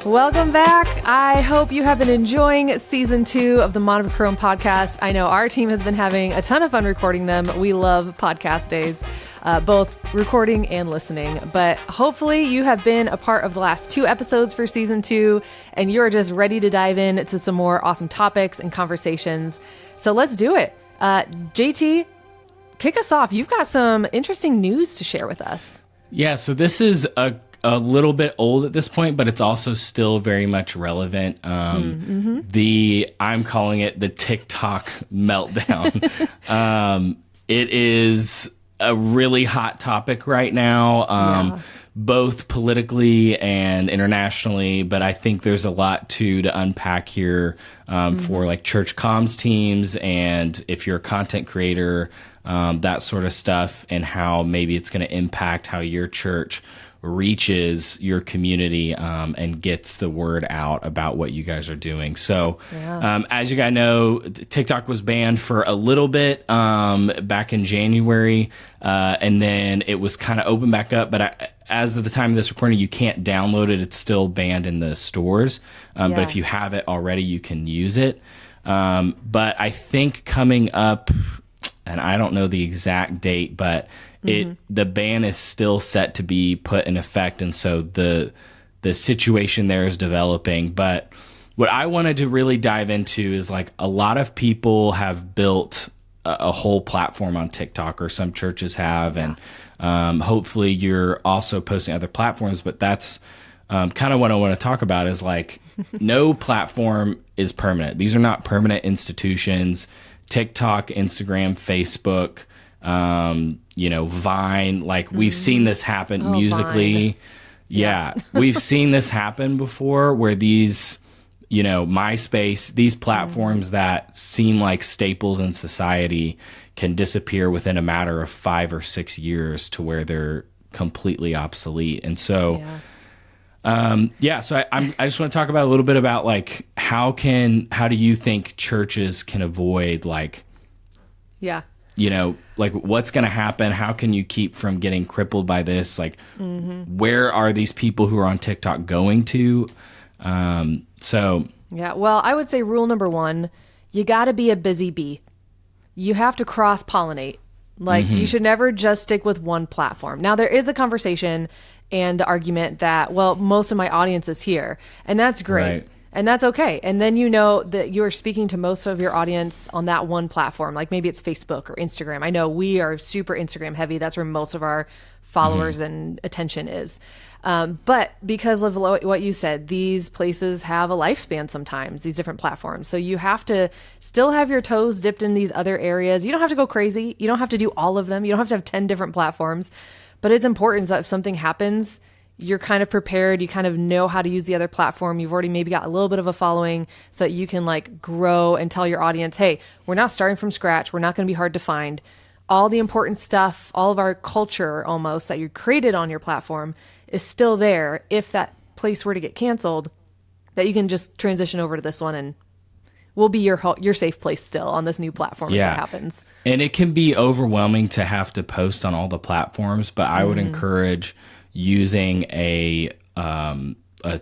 Welcome back. I hope you have been enjoying season 2 of the Monochrome Podcast. I know our team has been having a ton of fun recording them. We love podcast days, both recording and listening. But hopefully you have been a part of the last 2 episodes for season 2, and you're just ready to dive in to some more awesome topics and conversations. So let's do it. JT, kick us off. You've got some interesting news to share with us. Yeah, so this is a little bit old at this point, but it's also still very much relevant. I'm calling it the TikTok meltdown. It is a really hot topic right now, both politically and internationally, but I think there's a lot to unpack here for like church comms teams, and if you're a content creator, that sort of stuff, and how maybe it's going to impact how your church reaches your community and gets the word out about what you guys are doing. So as you guys know, TikTok was banned for a little bit back in January, and then it was kind of opened back up, but as of the time of this recording, you can't download it. It's still banned in the stores, but if you have it already, you can use it. But I think coming up, and I don't know the exact date, but the ban is still set to be put in effect, and so the situation there is developing. But what I wanted to really dive into is, like, a lot of people have built a whole platform on TikTok, or some churches have, and hopefully you're also posting other platforms. But that's kind of what I want to talk about, is like no platform is permanent. These are not permanent institutions. TikTok, Instagram, Facebook, Vine, like we've seen this happen musically. Vine. We've seen this happen before, where these, MySpace, these platforms that seem like staples in society can disappear within a matter of 5 or 6 years to where they're completely obsolete. And so, so I just want to talk about a little bit about, like, how do you think churches can avoid, like, like, what's going to happen? How can you keep from getting crippled by this? Like, where are these people who are on TikTok going to? Well, I would say rule number 1, you got to be a busy bee. You have to cross-pollinate. Like, you should never just stick with one platform. Now, there is a conversation and the argument that, well, most of my audience is here, and that's great. Right. And that's okay. And then you know that you're speaking to most of your audience on that one platform. Like, maybe it's Facebook or Instagram. I know we are super Instagram heavy. That's where most of our followers and attention is. But because of what you said, these places have a lifespan sometimes, these different platforms. So you have to still have your toes dipped in these other areas. You don't have to go crazy. You don't have to do all of them. You don't have to have 10 different platforms. But it's important that if something happens, you're kind of prepared. You kind of know how to use the other platform. You've already maybe got a little bit of a following, so that you can, like, grow and tell your audience, hey, we're not starting from scratch. We're not going to be hard to find. All the important stuff, all of our culture almost that you created on your platform is still there. If that place were to get canceled, that you can just transition over to this one, and we'll be your safe place still on this new platform if that happens. And it can be overwhelming to have to post on all the platforms, but I would encourage using a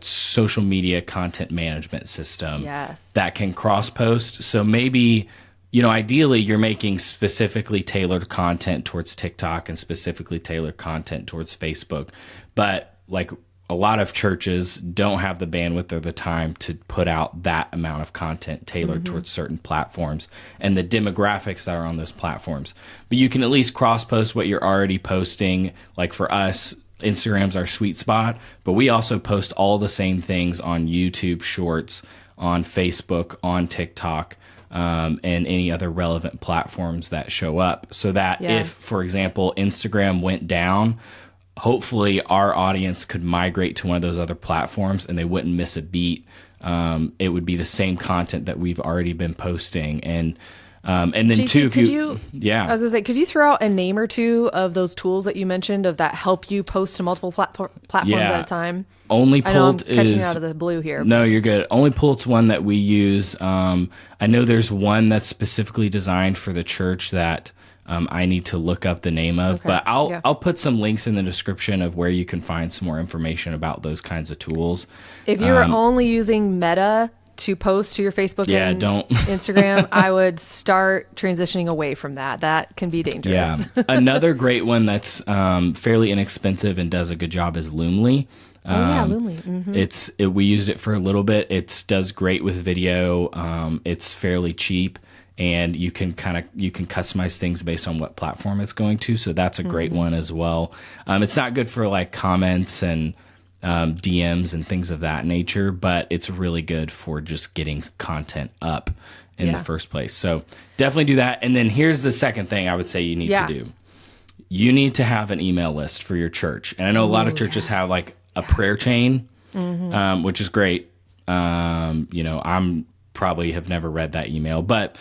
social media content management system that can cross post. So maybe, ideally you're making specifically tailored content towards TikTok and specifically tailored content towards Facebook. But, like, a lot of churches don't have the bandwidth or the time to put out that amount of content tailored towards certain platforms and the demographics that are on those platforms. But you can at least cross post what you're already posting. Like, for us, Instagram's our sweet spot, but we also post all the same things on YouTube Shorts, on Facebook, on TikTok, and any other relevant platforms that show up. So that if, for example, Instagram went down, hopefully our audience could migrate to one of those other platforms and they wouldn't miss a beat. It would be the same content that we've already been posting. And then JT, I was gonna say, could you throw out a name or two of those tools that you mentioned that help you post to multiple platforms at a time? Only Pult is catching out of the blue here. No, you're good. Only Pult's one that we use. I know there's one that's specifically designed for the church that I need to look up the name of. Okay. But I'll put some links in the description of where you can find some more information about those kinds of tools. If you're only using Meta to post to your Facebook and don't. Instagram, I would start transitioning away from that. That can be dangerous. Yeah. Another great one that's fairly inexpensive and does a good job is Loomly. Loomly. Mm-hmm. We used it for a little bit. It does great with video. It's fairly cheap, and you can customize things based on what platform it's going to. So that's a great one as well. It's not good for like comments and DMs and things of that nature, but it's really good for just getting content up in the first place. So definitely do that. And then here's the second thing I would say you need to do. You need to have an email list for your church. And I know a lot of churches have like a prayer chain, which is great. I'm probably have never read that email, but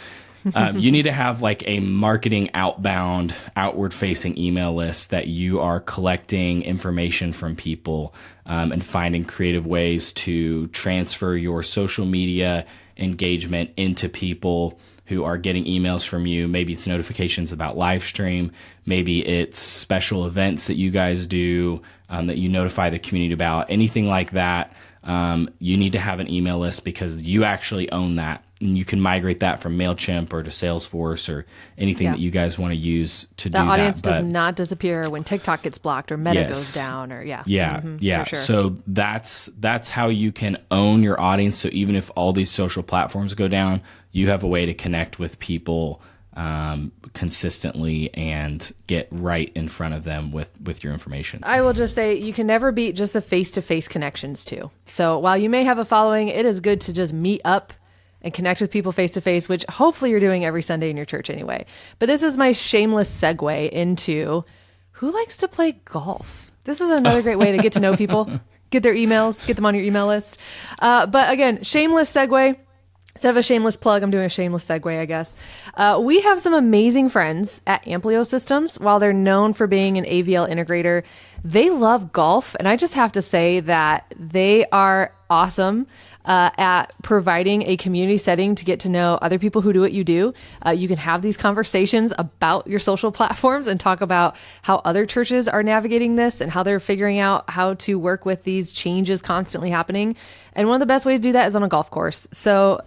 you need to have like a marketing outward facing email list that you are collecting information from people and finding creative ways to transfer your social media engagement into people who are getting emails from you. Maybe it's notifications about live stream. Maybe it's special events that you guys do that you notify the community about. Anything like that, you need to have an email list because you actually own that. And you can migrate that from MailChimp or to Salesforce or anything that you guys want to use to do that. The audience does not disappear when TikTok gets blocked or Meta goes down or for sure. So that's how you can own your audience. So even if all these social platforms go down, you have a way to connect with people consistently and get right in front of them with your information. I will just say you can never beat just the face-to-face connections too. So while you may have a following, it is good to just meet up and connect with people face-to-face, which hopefully you're doing every Sunday in your church anyway. But this is my shameless segue into who likes to play golf. This is another great way to get to know people, get their emails, get them on your email list. But again, shameless segue. Instead of a shameless plug, I'm doing a shameless segue, I guess. We have some amazing friends at Amplio Systems. While they're known for being an AVL integrator, they love golf. And I just have to say that they are awesome at providing a community setting to get to know other people who do what you do. You can have these conversations about your social platforms and talk about how other churches are navigating this and how they're figuring out how to work with these changes constantly happening. And one of the best ways to do that is on a golf course. So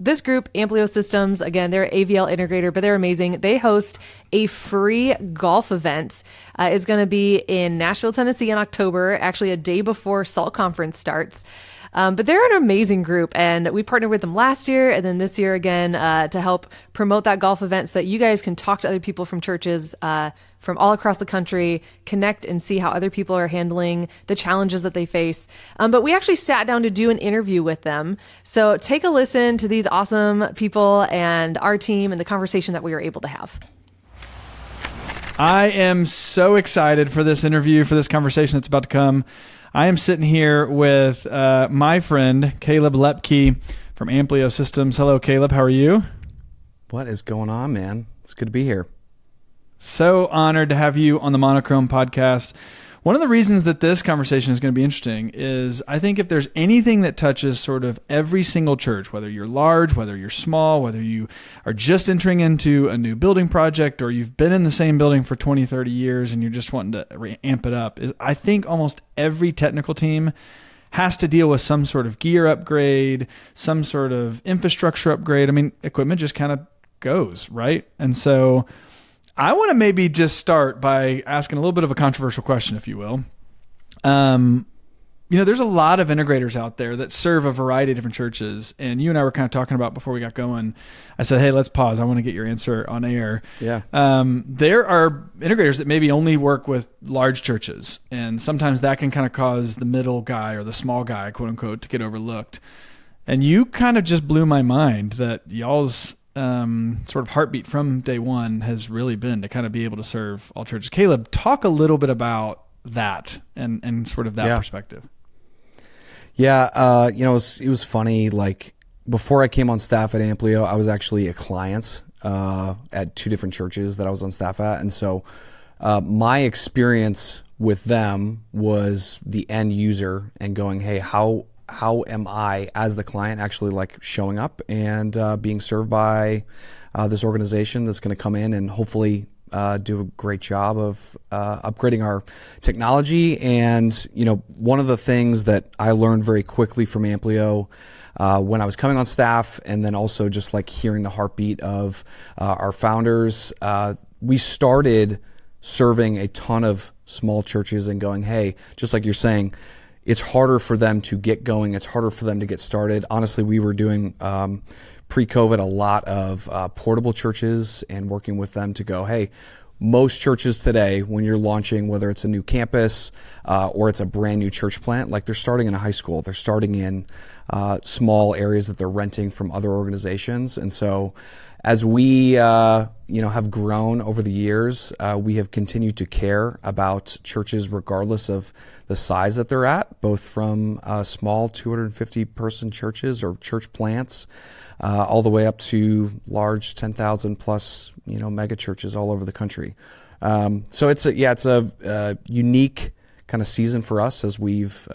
this group, Amplio Systems, again, they're an AVL integrator, but they're amazing. They host a free golf event. It's going to be in Nashville, Tennessee in October, actually a day before SALT conference starts. But they're an amazing group, and we partnered with them last year and then this year again to help promote that golf event so that you guys can talk to other people from churches from all across the country, connect and see how other people are handling the challenges that they face. But we actually sat down to do an interview with them. So take a listen to these awesome people and our team and the conversation that we were able to have. I am so excited for this interview, for this conversation that's about to come. I am sitting here with my friend, Caleb Loeppky from Amplio Systems. Hello, Caleb. How are you? What is going on, man? It's good to be here. So honored to have you on the Monochrome Podcast. One of the reasons that this conversation is going to be interesting is I think if there's anything that touches sort of every single church, whether you're large, whether you're small, whether you are just entering into a new building project or you've been in the same building for 20, 30 years and you're just wanting to amp it up, is I think almost every technical team has to deal with some sort of gear upgrade, some sort of infrastructure upgrade. I mean, equipment just kind of goes, right? And so I want to maybe just start by asking a little bit of a controversial question, if you will. There's a lot of integrators out there that serve a variety of different churches. And you and I were kind of talking about before we got going. I said, hey, let's pause. I want to get your answer on air. Yeah. There are integrators that maybe only work with large churches. And sometimes that can kind of cause the middle guy or the small guy, quote unquote, to get overlooked. And you kind of just blew my mind that y'all's sort of heartbeat from day one has really been to kind of be able to serve all churches. Caleb, talk a little bit about that and sort of that perspective. Yeah. It was funny. Like before I came on staff at Amplio, I was actually a client at two different churches that I was on staff at. And so my experience with them was the end user and going, hey, how am I as the client actually like showing up and being served by this organization that's going to come in and hopefully do a great job of upgrading our technology. And, one of the things that I learned very quickly from Amplio when I was coming on staff, and then also just like hearing the heartbeat of our founders, we started serving a ton of small churches and going, hey, just like you're saying, it's harder for them to get going. It's harder for them to get started. Honestly, we were doing pre-COVID a lot of portable churches and working with them to go, hey, most churches today, when you're launching, whether it's a new campus or it's a brand new church plant, like they're starting in a high school, they're starting in small areas that they're renting from other organizations. And so as we have grown over the years, we have continued to care about churches regardless of the size that they're at, both from small 250 person churches or church plants all the way up to large 10,000 plus mega churches all over the country. So it's a unique kind of season for us as we've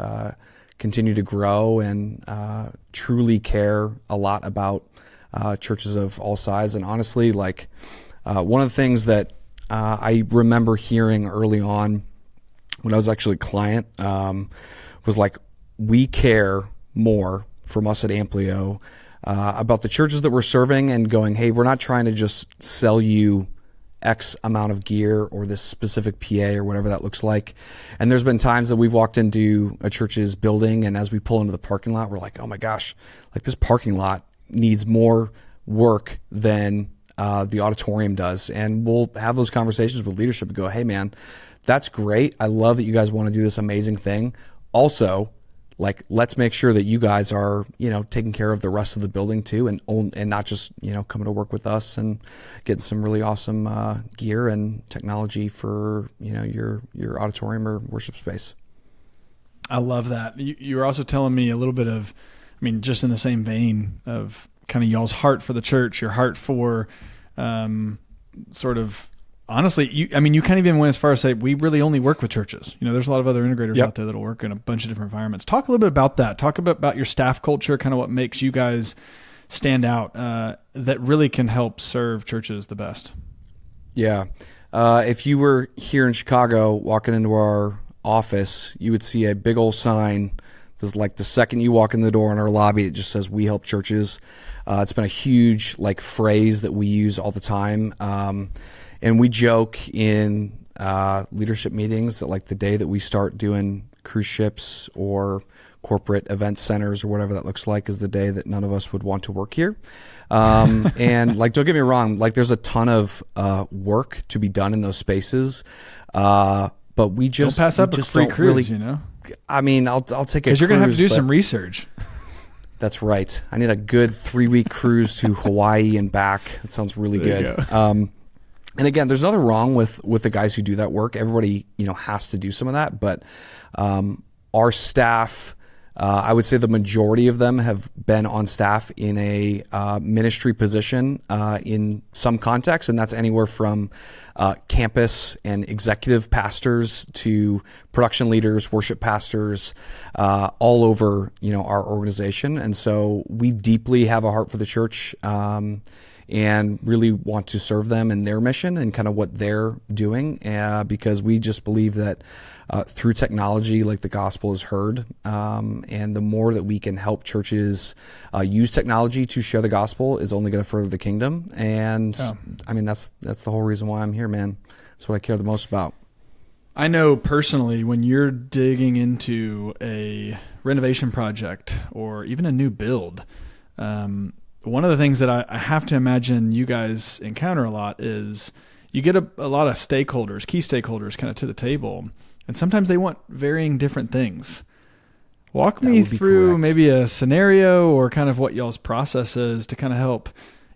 continued to grow and truly care a lot about churches of all size. And honestly, like one of the things that I remember hearing early on when I was actually a client was like, we care more from us at Amplio about the churches that we're serving and going, hey, we're not trying to just sell you X amount of gear or this specific PA or whatever that looks like. And there's been times that we've walked into a church's building, and as we pull into the parking lot, we're like, oh my gosh, like this parking lot needs more work than the auditorium does. And we'll have those conversations with leadership and go, hey man, that's great. I love that you guys want to do this amazing thing. Also, like, let's make sure that you guys are, taking care of the rest of the building too, and not just, coming to work with us and getting some really awesome gear and technology for, your auditorium or worship space. I love that. You were also telling me a little bit of, just in the same vein of kind of y'all's heart for the church, your heart for sort of, honestly, you kind of even went as far as say, we really only work with churches. There's a lot of other integrators out there that'll work in a bunch of different environments. Talk a little bit about that. Talk about your staff culture, kind of what makes you guys stand out that really can help serve churches the best. Yeah. If you were here in Chicago walking into our office, you would see a big old sign. There's like the second you walk in the door in our lobby, it just says, "We help churches." It's been a huge phrase that we use all the time. And we joke in leadership meetings that the day that we start doing cruise ships or corporate event centers or whatever that looks like is the day that none of us would want to work here. And don't get me wrong, there's a ton of work to be done in those spaces. But we just don't pass up a free cruise, I'll take a cruise. Because you're going to have to do some research. That's right. I need a good 3-week cruise to Hawaii and back. That sounds really good. And again, there's nothing wrong with the guys who do that work. Everybody, has to do some of that. But our staff, I would say the majority of them have been on staff in a ministry position in some context, and that's anywhere from campus and executive pastors to production leaders, worship pastors, all over our organization. And so we deeply have a heart for the church. And really want to serve them in their mission and kind of what they're doing, because we just believe that through technology, the gospel is heard, and the more that we can help churches use technology to share the gospel is only going to further the kingdom. And that's the whole reason why I'm here, man. That's what I care the most about. I know personally, when you're digging into a renovation project or even a new build, one of the things that I have to imagine you guys encounter a lot is you get a lot of stakeholders, key stakeholders kind of to the table, and sometimes they want varying different things. Walk me through maybe a scenario or kind of what y'all's process is to kind of help.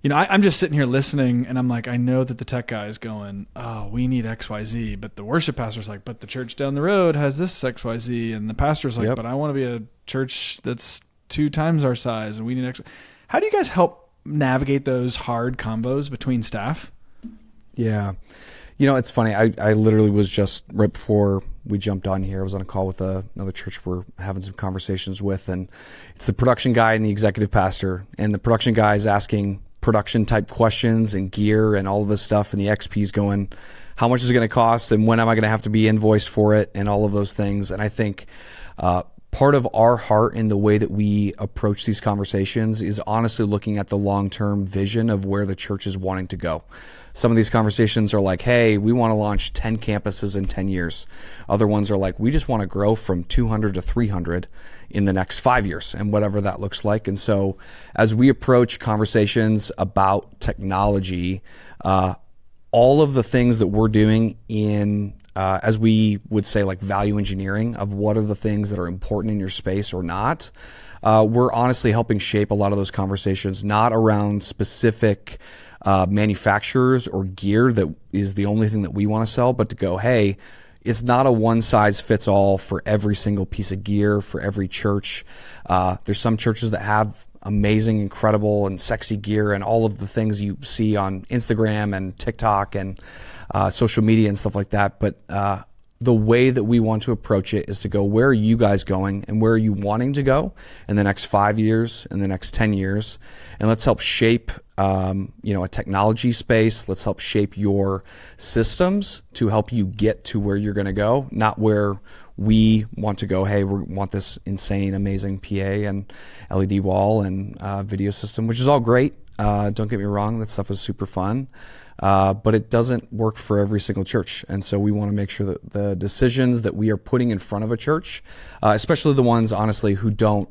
I'm just sitting here listening and I'm like, I know that the tech guy is going, oh, we need XYZ, but the worship pastor's like, but the church down the road has this XYZ, and the pastor's like, but I want to be a church that's 2 times our size and we need XYZ. How do you guys help navigate those hard combos between staff? Yeah. It's funny. I literally was just right before we jumped on here, I was on a call with another church we're having some conversations with, and it's the production guy and the executive pastor. And the production guy is asking production type questions and gear and all of this stuff, and the XP's going, how much is it going to cost, and when am I going to have to be invoiced for it, and all of those things. And I think part of our heart in the way that we approach these conversations is honestly looking at the long-term vision of where the church is wanting to go. Some of these conversations are like, hey, we want to launch 10 campuses in 10 years. Other ones are like, we just want to grow from 200 to 300 in the next 5 years, and whatever that looks like. And so as we approach conversations about technology, all of the things that we're doing in as we would say, like value engineering of what are the things that are important in your space or not, we're honestly helping shape a lot of those conversations, not around specific manufacturers or gear that is the only thing that we want to sell, but to go, hey, it's not a one size fits all for every single piece of gear for every church. There's some churches that have amazing, incredible, and sexy gear and all of the things you see on Instagram and TikTok and social media and stuff like that. But the way that we want to approach it is to go, where are you guys going and where are you wanting to go in the next 5 years, in the next 10 years? And let's help shape, a technology space. Let's help shape your systems to help you get to where you're going to go, not where we want to go. Hey, we want this insane, amazing PA and LED wall and video system, which is all great. Don't get me wrong. That stuff is super fun. But it doesn't work for every single church. And so we want to make sure that the decisions that we are putting in front of a church, especially the ones, honestly, who don't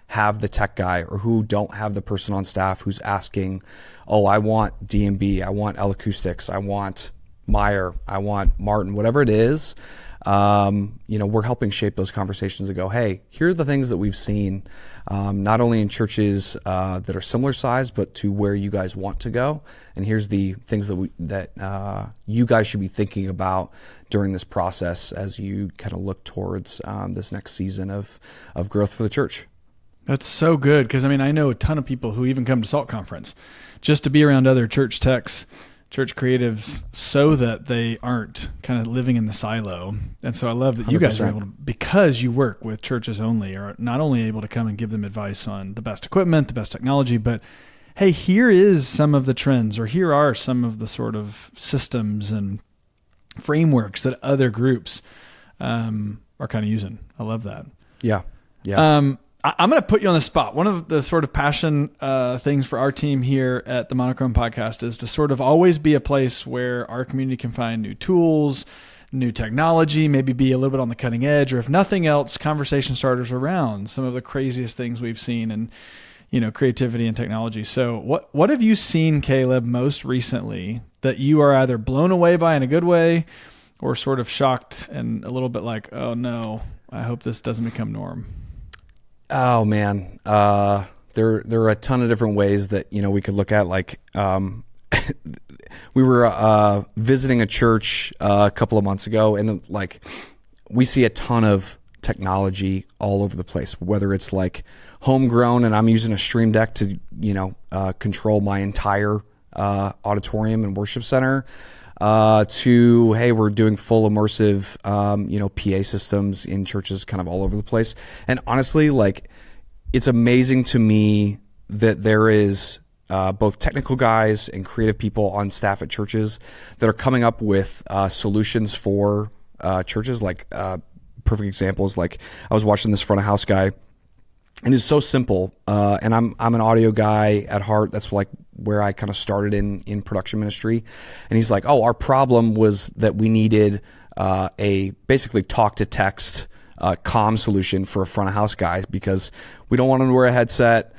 have the tech guy or who don't have the person on staff who's asking, oh, I want D&B, I want L Acoustics, I want Meyer, I want Martin, whatever it is, we're helping shape those conversations to go, hey, here are the things that we've seen, not only in churches that are similar size, but to where you guys want to go. And here's the things that you guys should be thinking about during this process as you kind of look towards this next season of growth for the church. That's so good, because I know a ton of people who even come to SALT Conference just to be around other church techs, church creatives, so that they aren't kind of living in the silo. And so I love that you guys 100%. Are able to, because you work with churches only, are not only able to come and give them advice on the best equipment, the best technology, but hey, here is some of the trends, or here are some of the sort of systems and frameworks that other groups are kind of using. I love that. Yeah. I'm going to put you on the spot. One of the sort of passion things for our team here at the Monochrome Podcast is to sort of always be a place where our community can find new tools, new technology, maybe be a little bit on the cutting edge, or if nothing else, conversation starters around some of the craziest things we've seen in, creativity and technology. So what have you seen, Caleb, most recently that you are either blown away by in a good way or sort of shocked and a little bit like, oh no, I hope this doesn't become norm? Oh man, there are a ton of different ways that we could look at. Like, we were visiting a church a couple of months ago, and we see a ton of technology all over the place. Whether it's like homegrown, and I'm using a Stream Deck to control my entire auditorium and worship center. To, hey, we're doing full immersive, PA systems in churches kind of all over the place. And honestly, it's amazing to me that there is both technical guys and creative people on staff at churches that are coming up with solutions for churches. Perfect examples. I was watching this front of house guy, and it's so simple. And I'm an audio guy at heart. That's where I kind of started in production ministry. And he's like, oh, our problem was that we needed a basically talk to text comm solution for a front of house guy, because we don't want him to wear a headset.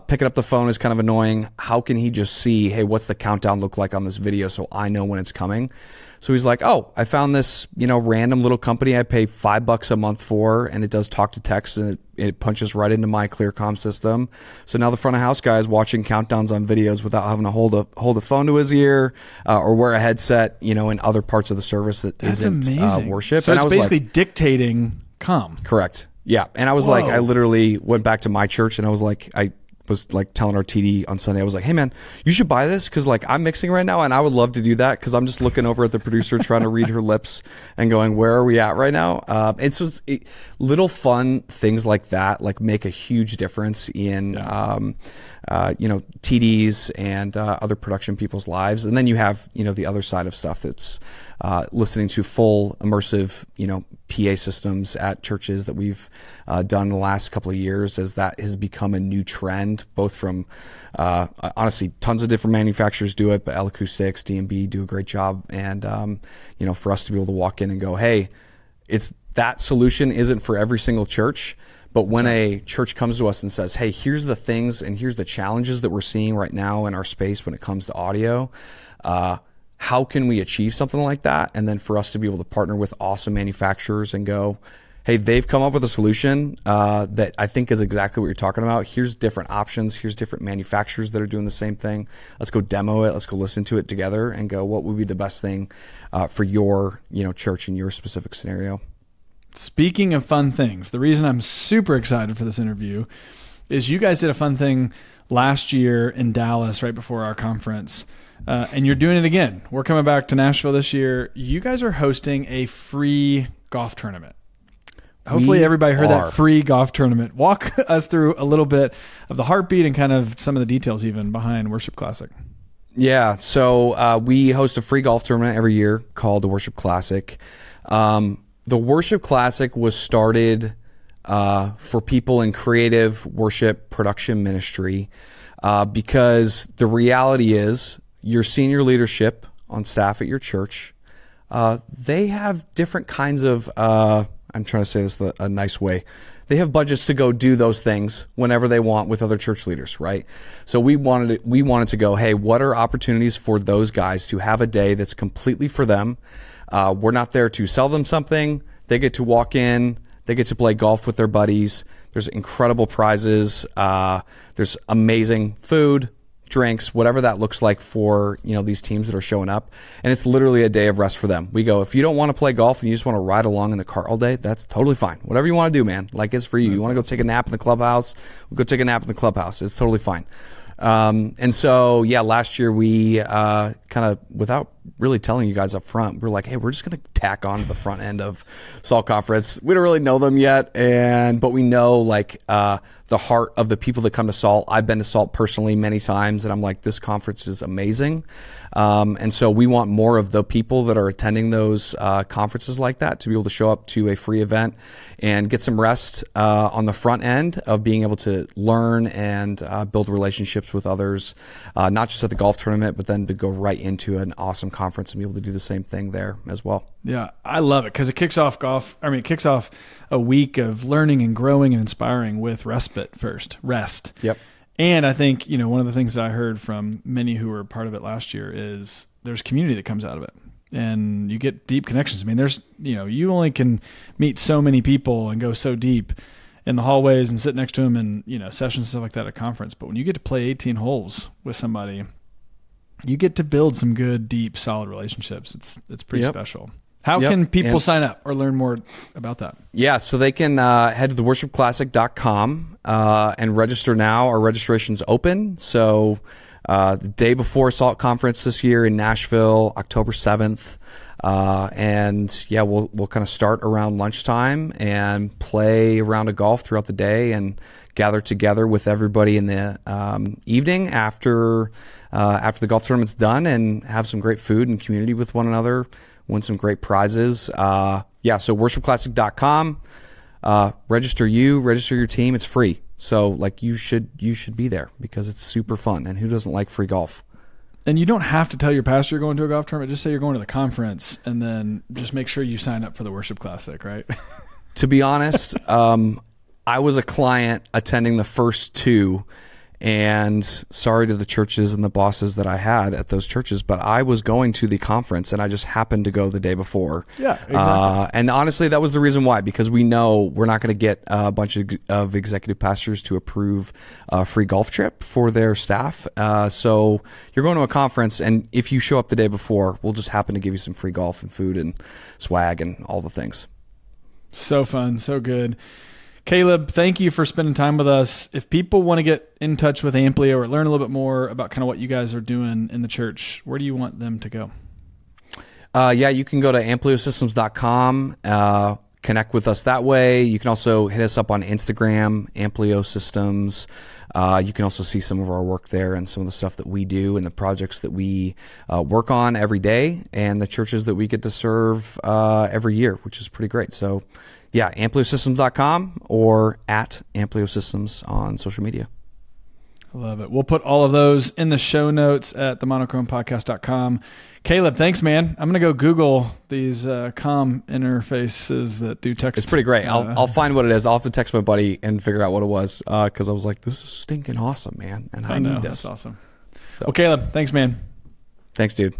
Picking up the phone is kind of annoying. How can he just see, hey, what's the countdown look like on this video so I know when it's coming? So he's like, oh, I found this, random little company I pay $5 a month for, and it does talk to text, and it punches right into my ClearComm system. So now the front of house guy is watching countdowns on videos without having to hold a phone to his ear or wear a headset, in other parts of the service that That's isn't amazing. Worship. So and it's I was basically dictating comm. Correct. Yeah. And I was I literally went back to my church, and I was telling our TD on Sunday, I was like, hey man, you should buy this, because I'm mixing right now, and I would love to do that, because I'm just looking over at the producer trying to read her lips and going, where are we at right now? And so little fun things like that make a huge difference in TDs and other production people's lives. And then you have, the other side of stuff that's listening to full immersive, PA systems at churches that we've done in the last couple of years, as that has become a new trend, both from honestly tons of different manufacturers do it, but L Acoustics, D&B do a great job. And, for us to be able to walk in and go, hey, that solution isn't for every single church. But when a church comes to us and says, hey, here's the things and here's the challenges that we're seeing right now in our space when it comes to audio, how can we achieve something like that? And then for us to be able to partner with awesome manufacturers and go, hey, they've come up with a solution that I think is exactly what you're talking about. Here's different options. Here's different manufacturers that are doing the same thing. Let's go demo it. Let's go listen to it together and go, what would be the best thing for your church in your specific scenario? Speaking of fun things, the reason I'm super excited for this interview is you guys did a fun thing last year in Dallas right before our conference, and you're doing it again. We're coming back to Nashville this year. You guys are hosting a free golf tournament. Hopefully everybody heard that free golf tournament. Walk us through a little bit of the heartbeat and kind of some of the details even behind Worship Classic. Yeah, so we host a free golf tournament every year called the Worship Classic. The Worship Classic was started for people in creative worship production ministry because the reality is your senior leadership on staff at your church, they have different kinds of, I'm trying to say this a nice way, they have budgets to go do those things whenever they want with other church leaders, right? So we wanted to go, hey, what are opportunities for those guys to have a day that's completely for them? We're not there to sell them something. They get to walk in. They get to play golf with their buddies. There's incredible prizes. There's amazing food, drinks, whatever that looks like for these teams that are showing up. And it's literally a day of rest for them. We go, if you don't want to play golf and you just want to ride along in the car all day, that's totally fine. Whatever you want to do, man. Like, it's for you. You want to go take a nap in the clubhouse? We'll go take a nap in the clubhouse. It's totally fine. And so, last year we kind of, without really telling you guys up front, we're like, hey, we're just going to tack on to the front end of SALT Conference. We don't really know them yet, but we know the heart of the people that come to SALT. I've been to SALT personally many times, and I'm like, this conference is amazing. And so we want more of the people that are attending those conferences like that to be able to show up to a free event and get some rest on the front end of being able to learn and build relationships with others, not just at the golf tournament, but then to go right into an awesome conference and be able to do the same thing there as well. Yeah, I love it because it kicks off a week of learning and growing and inspiring with respite first, rest. Yep. And I think, one of the things that I heard from many who were part of it last year is there's community that comes out of it, and you get deep connections. I mean, there's, you only can meet so many people and go so deep in the hallways and sit next to them and, sessions and stuff like that at a conference. But when you get to play 18 holes with somebody, you get to build some good, deep, solid relationships. It's pretty special. How can people sign up or learn more about that? Yeah, so they can head to theworshipclassic.com and register now. Our registration's open. So the day before SALT Conference this year in Nashville, October 7th. We'll kind of start around lunchtime and play a round of golf throughout the day and gather together with everybody in the evening after the golf tournament's done and have some great food and community with one another. Win some great prizes. So worshipclassic.com. Register your team. It's free. So you should be there because it's super fun. And who doesn't like free golf? And you don't have to tell your pastor you're going to a golf tournament. Just say you're going to the conference, and then just make sure you sign up for the Worship Classic, right? To be honest, I was a client attending the first two, and sorry to the churches and the bosses that I had at those churches, but I was going to the conference and I just happened to go the day before. Yeah, exactly. And honestly, that was the reason why, because we know we're not going to get a bunch of executive pastors to approve a free golf trip for their staff. So you're going to a conference, and if you show up the day before, we'll just happen to give you some free golf and food and swag and all the things. So fun, so good. Caleb, thank you for spending time with us. If people want to get in touch with Amplio or learn a little bit more about kind of what you guys are doing in the church, where do you want them to go? You can go to ampliosystems.com, connect with us that way. You can also hit us up on Instagram, Amplio Systems. You can also see some of our work there and some of the stuff that we do and the projects that we work on every day and the churches that we get to serve every year, which is pretty great. So yeah, ampliosystems.com or at Amplio Systems on social media. I love it. We'll put all of those in the show notes at themonochromepodcast.com. Caleb, thanks, man. I'm going to go Google these comm interfaces that do text. It's pretty great. I'll find what it is. I'll have to text my buddy and figure out what it was because I was like, this is stinking awesome, man. And I need this. That's awesome. So. Well, Caleb, thanks, man. Thanks, dude.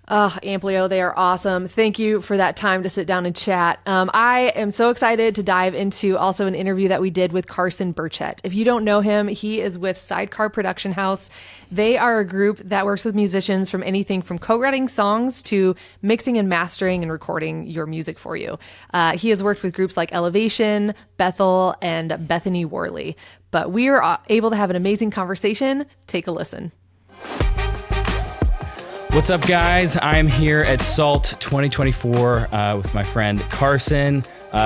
Amplio, they are awesome. Thank you for that time to sit down and chat. I am so excited to dive into also an interview that we did with Carson Burchett. If you don't know him, he is with Sidecar Production House. They are a group that works with musicians from anything from co-writing songs to mixing and mastering and recording your music for you. He has worked with groups like Elevation, Bethel, and Bethany Worley. But we are able to have an amazing conversation. Take a listen. What's up, guys? I'm here at SALT 2024 with my friend Carson.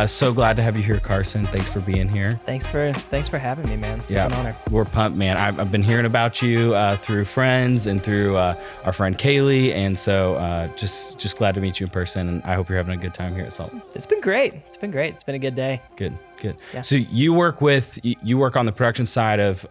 So glad to have you here, Carson. Thanks for being here. Thanks for having me, man. Yeah, it's an honor. We're pumped, man. I've been hearing about you through friends and through our friend Kaylee, and so just glad to meet you in person. And I hope you're having a good time here at SALT. It's been great. It's been a good day. Good. Yeah. So you work on the production side of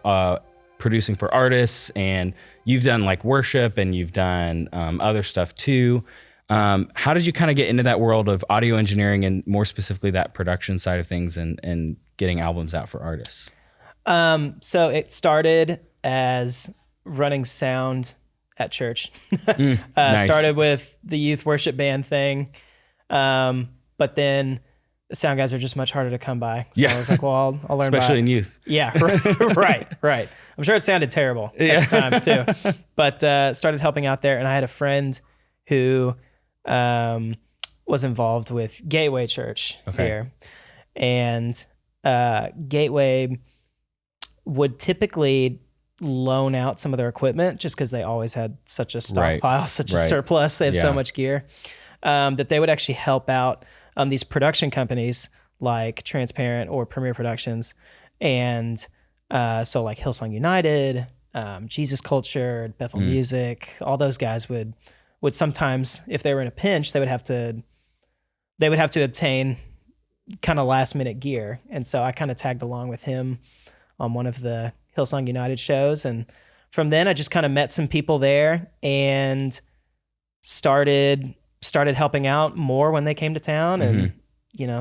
producing for artists, and you've done like worship and you've done other stuff too. How did you kind of get into that world of audio engineering and more specifically that production side of things and getting albums out for artists? So it started as running sound at church. Nice. Started with the youth worship band thing. But then the sound guys are just much harder to come by. So I was like, well, I'll learn especially in youth. Yeah, right. I'm sure it sounded terrible at the time too. But started helping out there, and I had a friend who was involved with Gateway Church here. And Gateway would typically loan out some of their equipment just because they always had such a stockpile, such a surplus. They have so much gear that they would actually help out these production companies like Transparent or Premier Productions. And so like Hillsong United, Jesus Culture, Bethel Music, all those guys would sometimes, if they were in a pinch, they would have to obtain kind of last minute gear. And so I kind of tagged along with him on one of the Hillsong United shows. And from then I just kind of met some people there and started helping out more when they came to town, and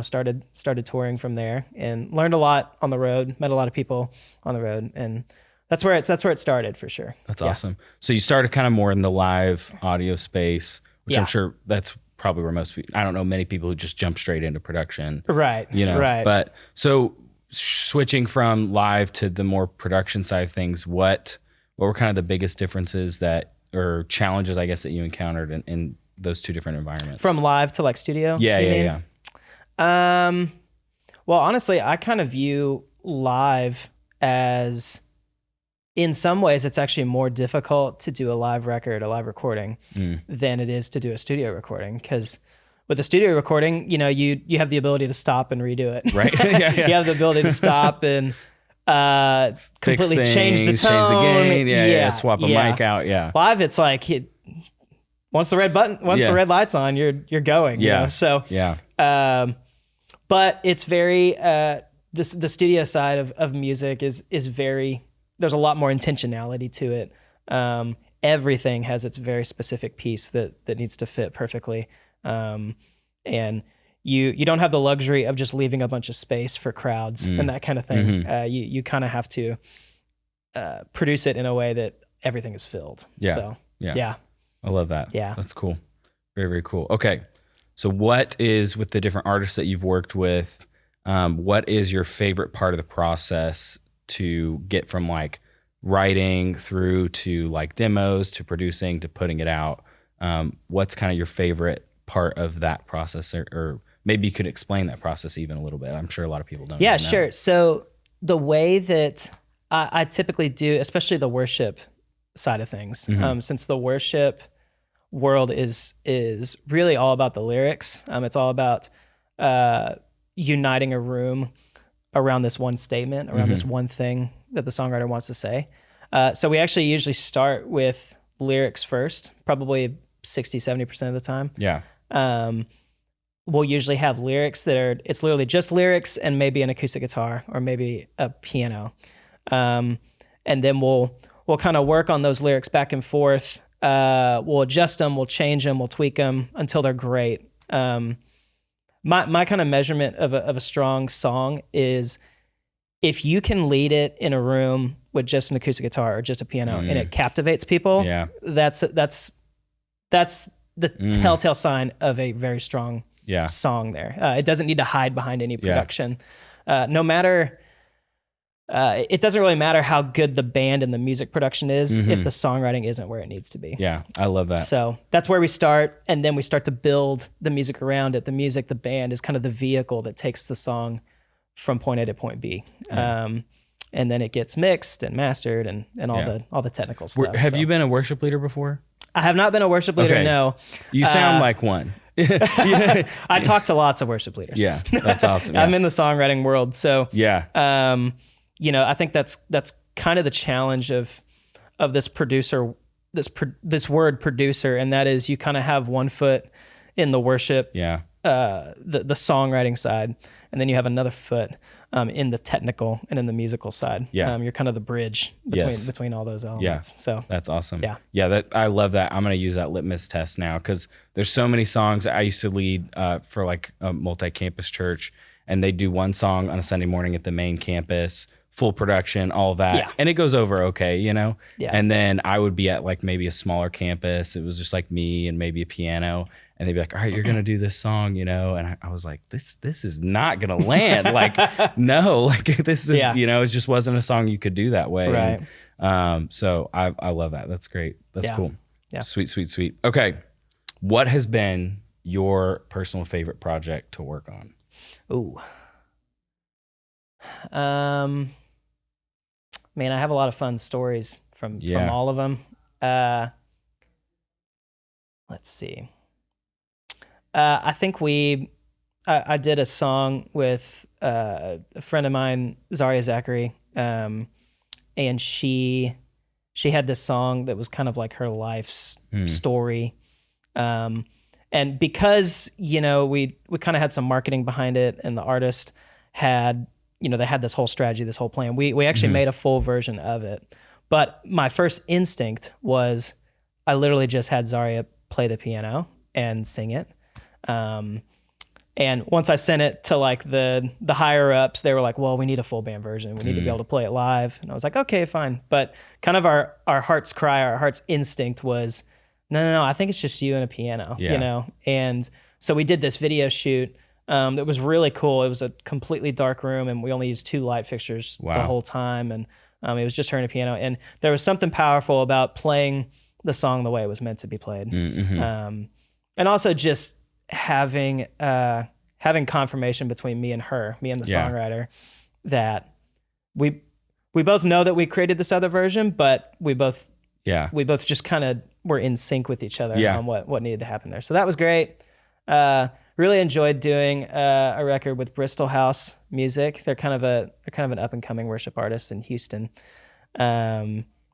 started touring from there, and learned a lot on the road, met a lot of people on the road, and that's where it started for sure. That's awesome. So you started kind of more in the live audio space, which I'm sure that's probably where most people, I don't know many people who just jump straight into production. Right. Right. But so switching from live to the more production side of things, what were kind of the biggest differences or challenges, I guess, that you encountered in those two different environments? From live to like studio? Yeah. Well, honestly, I kind of view live as, in some ways, it's actually more difficult to do a live recording than it is to do a studio recording. Because with a studio recording, you have the ability to stop and redo it. Right. You have the ability to stop and completely change the tone. Change the gain. Swap a mic out. Yeah. Live, it's like once the red light's on, you're going. Yeah. So but it's very the studio side of music is very, there's a lot more intentionality to it. Everything has its very specific piece that needs to fit perfectly. And you don't have the luxury of just leaving a bunch of space for crowds and that kind of thing. You kind of have to produce it in a way that everything is filled. Yeah. So, yeah. I love that. Yeah. That's cool. Very, very cool. Okay. So what is, with the different artists that you've worked with, what is your favorite part of the process to get from like writing through to like demos to producing to putting it out? What's kind of your favorite part of that process, or maybe you could explain that process even a little bit? I'm sure a lot of people don't. Yeah, even know. sure. So the way that I typically do, especially the worship side of things, since the worship world is really all about the lyrics. It's all about uniting a room around this one statement, around this one thing that the songwriter wants to say. So we actually usually start with lyrics first, probably 60, 70% of the time. Yeah. We'll usually have lyrics it's literally just lyrics and maybe an acoustic guitar or maybe a piano. And then we'll kind of work on those lyrics back and forth. We'll adjust them, we'll change them, we'll tweak them until they're great. My kind of measurement of a strong song is if you can lead it in a room with just an acoustic guitar or just a piano and it captivates people, that's the telltale sign of a very strong song there. It doesn't need to hide behind any production. No matter, it doesn't really matter how good the band and the music production is if the songwriting isn't where it needs to be. Yeah, I love that. So that's where we start, and then we start to build the music around it. The music, the band is kind of the vehicle that takes the song from point A to point B. And then it gets mixed and mastered and all the technical stuff. Have you been a worship leader before? I have not been a worship leader, no. You sound like one. I talk to lots of worship leaders. Yeah, that's awesome. Yeah. I'm in the songwriting world, so yeah. I think that's kind of the challenge of this producer, this word producer, and that is you kind of have one foot in the worship, the songwriting side, and then you have another foot in the technical and in the musical side. Yeah. You're kind of the bridge between all those elements. Yeah. So that's awesome. Yeah. Yeah. I love that. I'm going to use that litmus test now because there's so many songs. I used to lead for like a multi-campus church, and they do one song on a Sunday morning at the main campus, full production, all that. Yeah. And it goes over okay, Yeah. And then I would be at like maybe a smaller campus. It was just like me and maybe a piano. And they'd be like, all right, you're going to do this song, And I was like, this is not going to land. Like, no, like this is, it just wasn't a song you could do that way. Right. And, so I love that. That's great. That's cool. Yeah. Sweet, sweet, sweet. Okay. What has been your personal favorite project to work on? Ooh. Man, I have a lot of fun stories from all of them. Let's see. I think I did a song with a friend of mine, Zaria Zachary, and she had this song that was kind of like her life's story. And because, we kind of had some marketing behind it, and the artist had, they had this whole strategy, this whole plan. We actually made a full version of it. But my first instinct was I literally just had Zaria play the piano and sing it. And once I sent it to like the higher ups, they were like, well, we need a full band version. We need to be able to play it live. And I was like, okay, fine. But kind of our heart's cry, our heart's instinct was, no, I think it's just you and a piano, And so we did this video shoot. That was really cool. It was a completely dark room, and we only used 2 light fixtures the whole time. And it was just her and a piano. And there was something powerful about playing the song the way it was meant to be played. And also just having confirmation between me and the songwriter, that we both know that we created this other version, but we both just kind of were in sync with each other on what needed to happen there. So that was great. Really enjoyed doing a record with Bristol House Music. They're kind of an up and coming worship artist in Houston.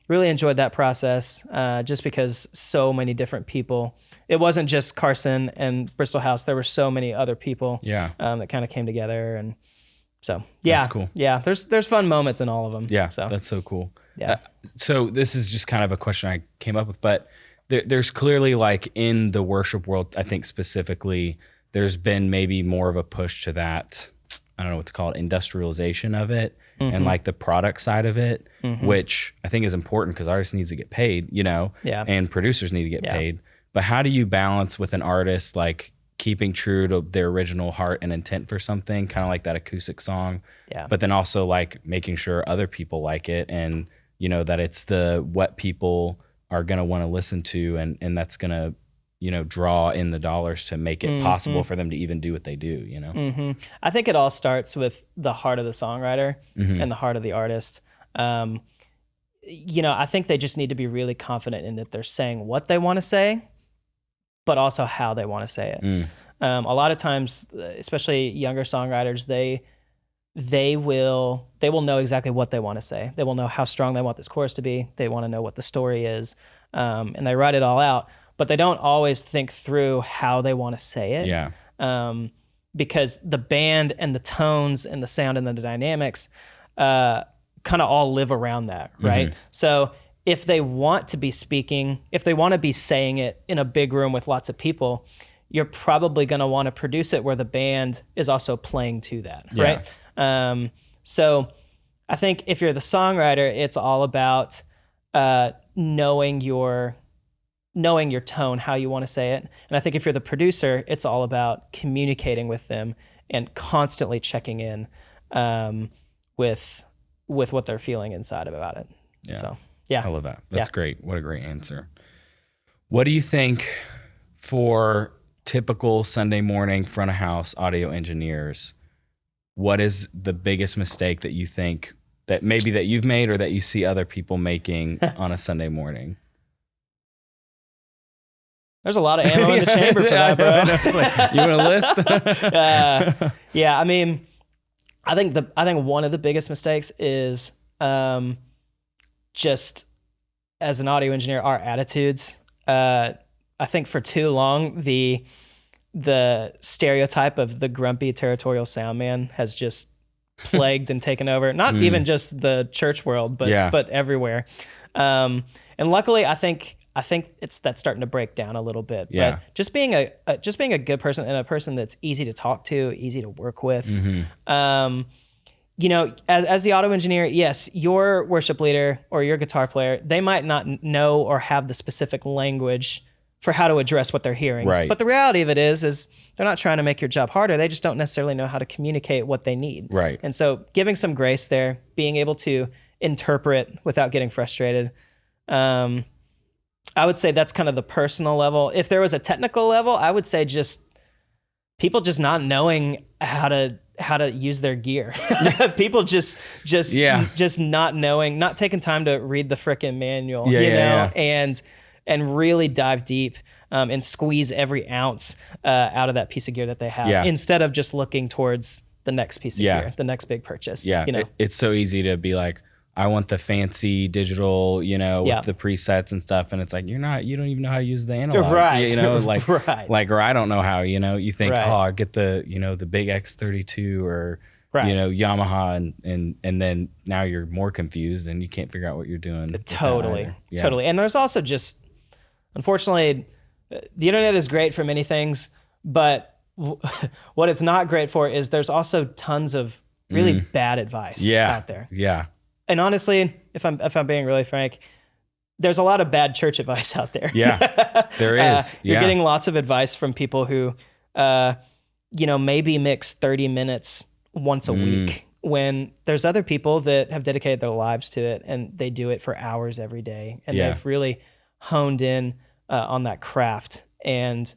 Really enjoyed that process, just because so many different people. It wasn't just Carson and Bristol House. There were so many other people that kind of came together, and so that's cool. Yeah, there's fun moments in all of them. Yeah, so that's so cool. Yeah. So this is just kind of a question I came up with, but there's clearly like in the worship world, I think specifically, there's been maybe more of a push to that. I don't know what to call it, industrialization of it. And like the product side of it, which I think is important because artists need to get paid, and producers need to get paid. But how do you balance with an artist like keeping true to their original heart and intent for something, kind of like that acoustic song, but then also like making sure other people like it, and that it's what people are going to want to listen to, and that's going to draw in the dollars to make it possible for them to even do what they do, I think it all starts with the heart of the songwriter and the heart of the artist. I think they just need to be really confident in that they're saying what they want to say, but also how they want to say it. A lot of times, especially younger songwriters, they they will know exactly what they want to say. They will know how strong they want this chorus to be. They want to know what the story is, and they write it all out. But they don't always think through how they want to say it. Yeah. Because the band and the tones and the sound and the dynamics kind of all live around that, right? So if they want to be speaking, if they want to be saying it in a big room with lots of people, you're probably going to want to produce it where the band is also playing to that, right? So I think if you're the songwriter, it's all about knowing your tone, how you want to say it. And I think if you're the producer, it's all about communicating with them and constantly checking in with what they're feeling inside about it. Yeah. So, yeah. I love that. That's great. What a great answer. What do you think for typical Sunday morning front of house audio engineers? What is the biggest mistake that you think that maybe that you've made or that you see other people making on a Sunday morning? There's a lot of ammo in the chamber for that, bro. Like, you want a list? Yeah, I mean, I think one of the biggest mistakes is just as an audio engineer, our attitudes. I think for too long the stereotype of the grumpy territorial sound man has just plagued and taken over. Not even just the church world, but everywhere. And luckily, I think that's starting to break down a little bit. Yeah. But just being a good person and a person that's easy to talk to, easy to work with. You know, as the audio engineer, yes, your worship leader or your guitar player, they might not know or have the specific language for how to address what they're hearing. Right. But the reality of it is they're not trying to make your job harder. They just don't necessarily know how to communicate what they need. Right. And so giving some grace there, being able to interpret without getting frustrated. I would say that's kind of the personal level. If there was a technical level, I would say just people just not knowing how to use their gear. People just not knowing, not taking time to read the frickin' manual, and really dive deep and squeeze every ounce out of that piece of gear that they have instead of just looking towards the next piece of gear, the next big purchase. Yeah. You know? It's so easy to be like, I want the fancy digital, with the presets and stuff. And it's like, you don't even know how to use the analog, right. or I don't know how, you think, I get the, the big X32 or, Yamaha and then now you're more confused and you can't figure out what you're doing. Totally. And there's also just, unfortunately, the internet is great for many things, but what it's not great for is there's also tons of really bad advice out there. Yeah. And honestly, if I'm being really frank, there's a lot of bad church advice out there. Yeah, there is. You're getting lots of advice from people who, maybe mix 30 minutes once a week when there's other people that have dedicated their lives to it and they do it for hours every day. And they've really honed in on that craft. And,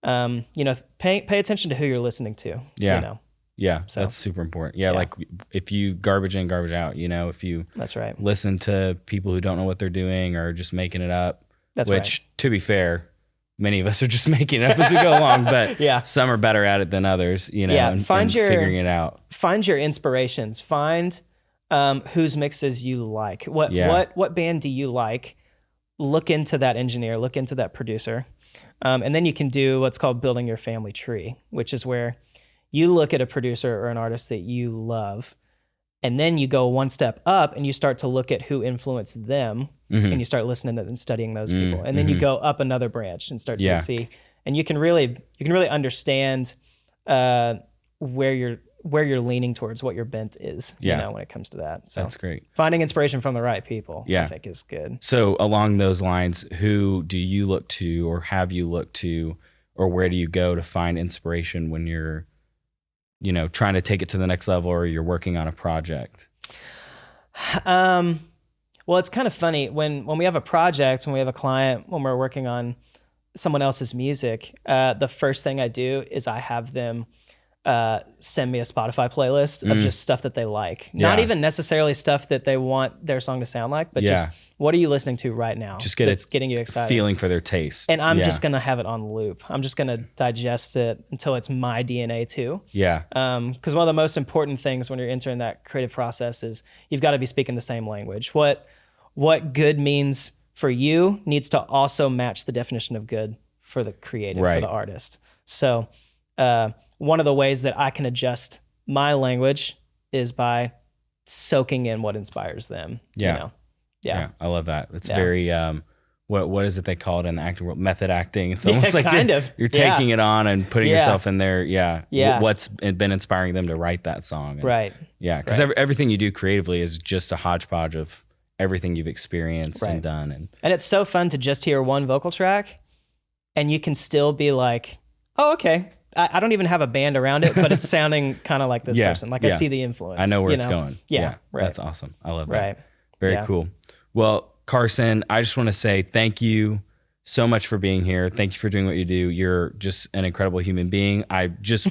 pay attention to who you're listening to. Yeah. Yeah, so that's super important. Yeah, like if you garbage in, garbage out, if you that's right. listen to people who don't know what they're doing or just making it up, to be fair, many of us are just making it up as we go along, but some are better at it than others, and figuring it out. Find your inspirations. Find whose mixes you like. What band do you like? Look into that engineer, look into that producer. And then you can do what's called building your family tree, which is where you look at a producer or an artist that you love, and then you go one step up and you start to look at who influenced them, and you start listening to and studying those people. And then you go up another branch and start to see, and you can really understand where you're leaning towards, what your bent is, when it comes to that. So that's great. Finding inspiration from the right people, I think is good. So along those lines, who do you look to or have you looked to, or where do you go to find inspiration when you're trying to take it to the next level or you're working on a project? Well, it's kind of funny when we have a project, when we have a client, when we're working on someone else's music, the first thing I do is I have them send me a Spotify playlist of just stuff that they like. Not even necessarily stuff that they want their song to sound like, but just what are you listening to right now? Just get that's getting you excited. Feeling for their taste. And I'm just going to have it on loop. I'm just going to digest it until it's my DNA too. Yeah. Because one of the most important things when you're entering that creative process is you've got to be speaking the same language. What good means for you needs to also match the definition of good for the creative, for the artist. So, one of the ways that I can adjust my language is by soaking in what inspires them. Yeah. You know? Yeah. I love that. It's very, what is it they call it in the acting world? Method acting. It's almost like you're taking it on and putting yourself in there. Yeah. What's been inspiring them to write that song. And, yeah. Because everything you do creatively is just a hodgepodge of everything you've experienced and done. And it's so fun to just hear one vocal track and you can still be like, oh, okay. I don't even have a band around it, but it's sounding kind of like this person. Like I see the influence. I know where it's going. Yeah. That's awesome. I love that. Right. Very cool. Well, Carson, I just want to say thank you so much for being here. Thank you for doing what you do. You're just an incredible human being.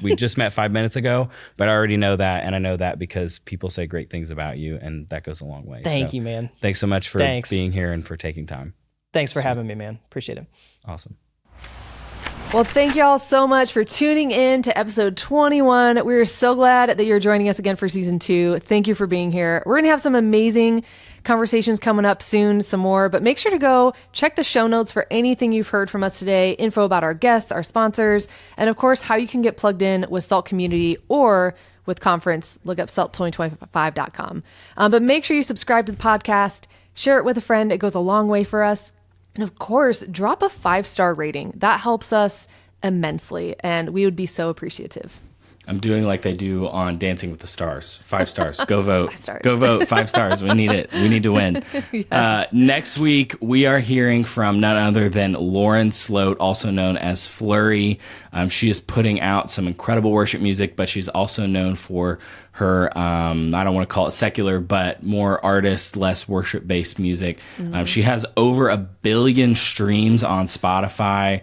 We just met 5 minutes ago, but I already know that. And I know that because people say great things about you, and that goes a long way. Thank you, man. Thanks so much for being here and for taking time. Thanks for having me, man. Appreciate it. Awesome. Well, thank you all so much for tuning in to episode 21. We're so glad that you're joining us again for season 2. Thank you for being here. We're going to have some amazing conversations coming up soon, some more, but make sure to go check the show notes for anything you've heard from us today, info about our guests, our sponsors, and of course, how you can get plugged in with SALT Community or with Conference. Look up SALT2025.com. But make sure you subscribe to the podcast, share it with a friend. It goes a long way for us. And of course, drop a 5-star rating. That helps us immensely, and we would be so appreciative. I'm doing like they do on Dancing with the Stars. 5 stars. Go vote. 5 stars. Go vote. 5 stars. We need it. We need to win. Yes. Next week, we are hearing from none other than Lauren Sloat, also known as Flurry. She is putting out some incredible worship music, but she's also known for her, I don't want to call it secular, but more artist, less worship-based music. She has over 1 billion streams on Spotify.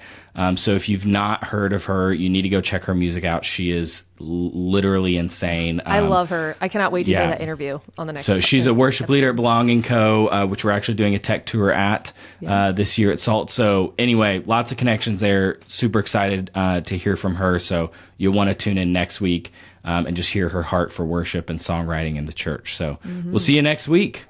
So if you've not heard of her, you need to go check her music out. She is literally insane. I love her. I cannot wait to hear that interview on the next So she's a worship leader at Belonging Co., which we're actually doing a tech tour at this year at SALT. So anyway, lots of connections there. Super excited to hear from her. So you'll want to tune in next week and just hear her heart for worship and songwriting in the church. So we'll see you next week.